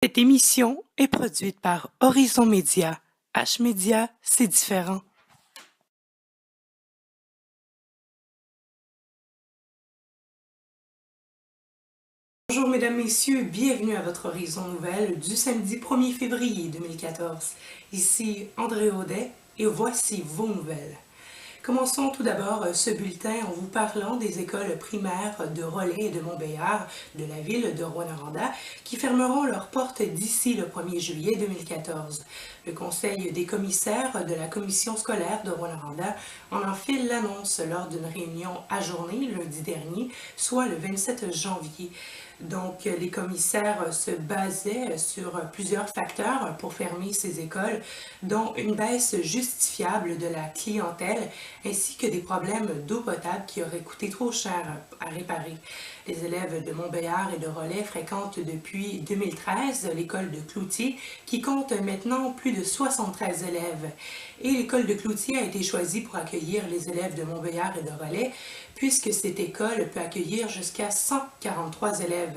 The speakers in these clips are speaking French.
Cette émission est produite par Horizon Média. H-Média, c'est différent. Bonjour mesdames, messieurs, bienvenue à votre Horizon Nouvelle du samedi 1er février 2014. Ici André Audet et voici vos nouvelles. Commençons tout d'abord ce bulletin en vous parlant des écoles primaires de Rollet et de Montbéliard de la ville de Rouyn-Noranda qui fermeront leurs portes d'ici le 1er juillet 2014. Le Conseil des commissaires de la commission scolaire de Rouyn-Noranda en a fait l'annonce lors d'une réunion ajournée lundi dernier, soit le 27 janvier. Donc, les commissaires se basaient sur plusieurs facteurs pour fermer ces écoles, dont une baisse justifiable de la clientèle ainsi que des problèmes d'eau potable qui auraient coûté trop cher à réparer. Les élèves de Montbéliard et de Rollet fréquentent depuis 2013 l'école de Cloutier qui compte maintenant plus de 73 élèves. Et l'école de Cloutier a été choisie pour accueillir les élèves de Montbéliard et de Rollet puisque cette école peut accueillir jusqu'à 143 élèves.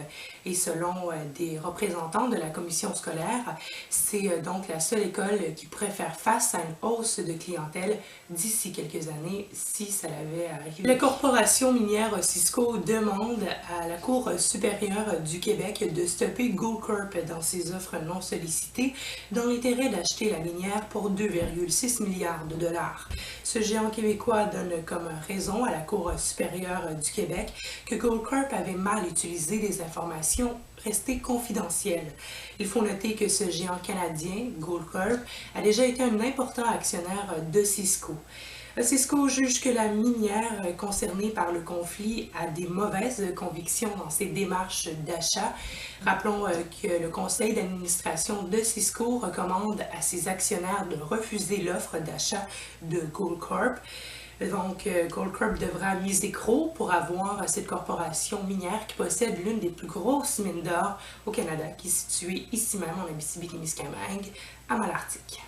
Et selon des représentants de la commission scolaire, c'est donc la seule école qui pourrait faire face à une hausse de clientèle d'ici quelques années si ça l'avait arrivé. La corporation minière Cisco demande à la Cour supérieure du Québec de stopper Goldcorp dans ses offres non sollicitées dans l'intérêt d'acheter la minière pour 2,6 milliards de dollars. Ce géant québécois donne comme raison à la Cour supérieure du Québec que Goldcorp avait mal utilisé des informations restées confidentielles. Il faut noter que ce géant canadien, Goldcorp, a déjà été un important actionnaire de Cisco. Cisco juge que la minière concernée par le conflit a des mauvaises convictions dans ses démarches d'achat. Rappelons que le conseil d'administration de Cisco recommande à ses actionnaires de refuser l'offre d'achat de Goldcorp. Donc, Goldcorp devra miser gros pour avoir cette corporation minière qui possède l'une des plus grosses mines d'or au Canada, qui est située ici même en Abitibi-Témiscamingue, à Malartic.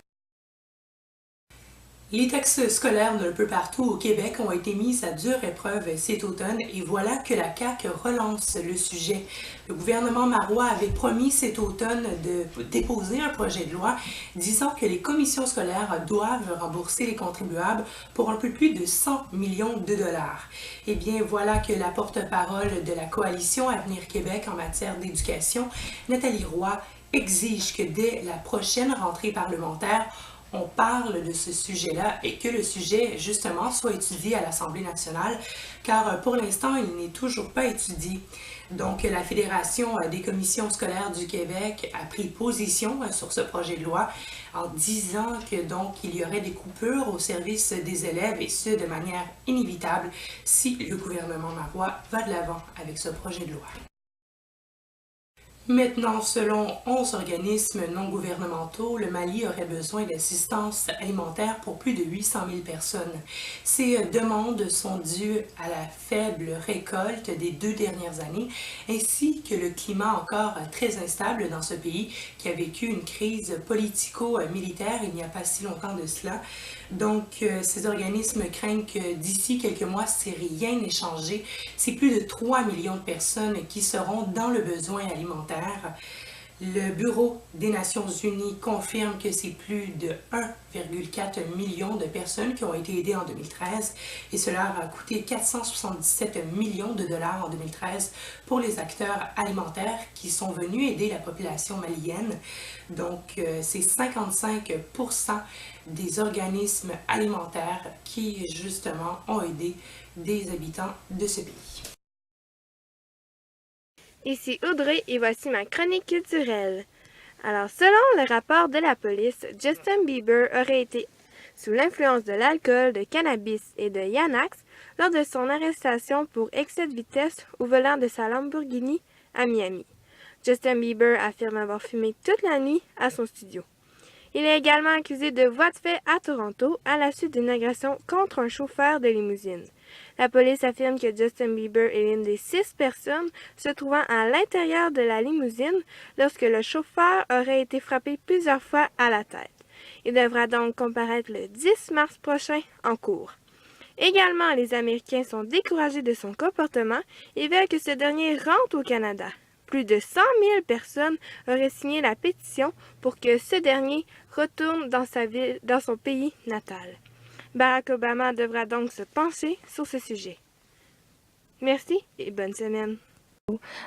Les taxes scolaires d'un peu partout au Québec ont été mises à dure épreuve cet automne et voilà que la CAQ relance le sujet. Le gouvernement marois avait promis cet automne de déposer un projet de loi disant que les commissions scolaires doivent rembourser les contribuables pour un peu plus de 100 millions de dollars. Eh bien, voilà que la porte-parole de la coalition Avenir Québec en matière d'éducation, Nathalie Roy, exige que dès la prochaine rentrée parlementaire, on parle de ce sujet-là et que le sujet, justement, soit étudié à l'Assemblée nationale, car pour l'instant, il n'est toujours pas étudié. Donc, la Fédération des commissions scolaires du Québec a pris position sur ce projet de loi en disant que donc il y aurait des coupures au service des élèves et ce, de manière inévitable, si le gouvernement marois va de l'avant avec ce projet de loi. Maintenant, selon 11 organismes non gouvernementaux, le Mali aurait besoin d'assistance alimentaire pour plus de 800 000 personnes. Ces demandes sont dues à la faible récolte des 2 dernières années, ainsi que le climat encore très instable dans ce pays qui a vécu une crise politico-militaire il n'y a pas si longtemps de cela. Donc, ces organismes craignent que d'ici quelques mois, si rien n'est changé, c'est plus de 3 millions de personnes qui seront dans le besoin alimentaire. Le Bureau des Nations Unies confirme que c'est plus de 1,4 million de personnes qui ont été aidées en 2013 et cela a coûté 477 millions de dollars en 2013 pour les acteurs alimentaires qui sont venus aider la population malienne. Donc, c'est 55% des organismes alimentaires qui, justement, ont aidé des habitants de ce pays. Ici Audrey et voici ma chronique culturelle. Alors, selon le rapport de la police, Justin Bieber aurait été sous l'influence de l'alcool, de cannabis et de Xanax lors de son arrestation pour excès de vitesse au volant de sa Lamborghini à Miami. Justin Bieber affirme avoir fumé toute la nuit à son studio. Il est également accusé de voies de fait à Toronto à la suite d'une agression contre un chauffeur de limousine. La police affirme que Justin Bieber est l'une des 6 personnes se trouvant à l'intérieur de la limousine lorsque le chauffeur aurait été frappé plusieurs fois à la tête. Il devra donc comparaître le 10 mars prochain en cour. Également, les Américains sont découragés de son comportement et veulent que ce dernier rentre au Canada. Plus de 100 000 personnes auraient signé la pétition pour que ce dernier retourne dans sa ville, dans son pays natal. Barack Obama devra donc se pencher sur ce sujet. Merci et bonne semaine.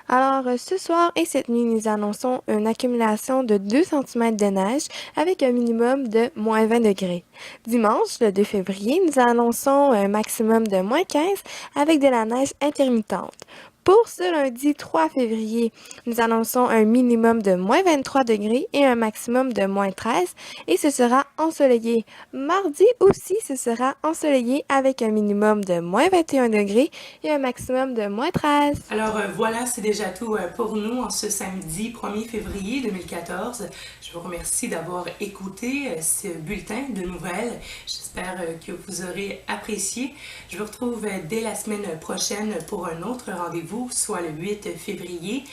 Alors, ce soir et cette nuit, nous annonçons une accumulation de 2 cm de neige avec un minimum de moins 20 degrés. Dimanche, le 2 février, nous annonçons un maximum de moins 15 avec de la neige intermittente. Pour ce lundi 3 février, nous annonçons un minimum de moins 23 degrés et un maximum de moins 13 et ce sera ensoleillé. Mardi aussi, ce sera ensoleillé avec un minimum de moins 21 degrés et un maximum de moins 13. Alors voilà, c'est déjà tout pour nous en ce samedi 1er février 2014. Je vous remercie d'avoir écouté ce bulletin de nouvelles. J'espère que vous aurez apprécié. Je vous retrouve dès la semaine prochaine pour un autre rendez-vous, soit le 8 février.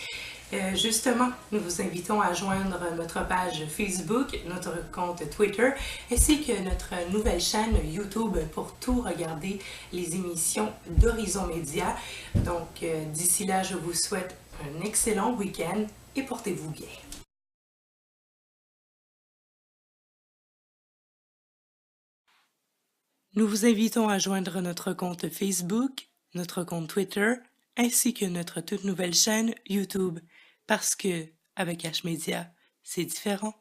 Justement, nous vous invitons à joindre notre page Facebook, notre compte Twitter, ainsi que notre nouvelle chaîne YouTube pour tout regarder les émissions d'Horizon Média. Donc, d'ici là, je vous souhaite un excellent week-end et portez-vous bien. Nous vous invitons à joindre notre compte Facebook, notre compte Twitter, ainsi que notre toute nouvelle chaîne YouTube, parce que, avec H-Media, c'est différent.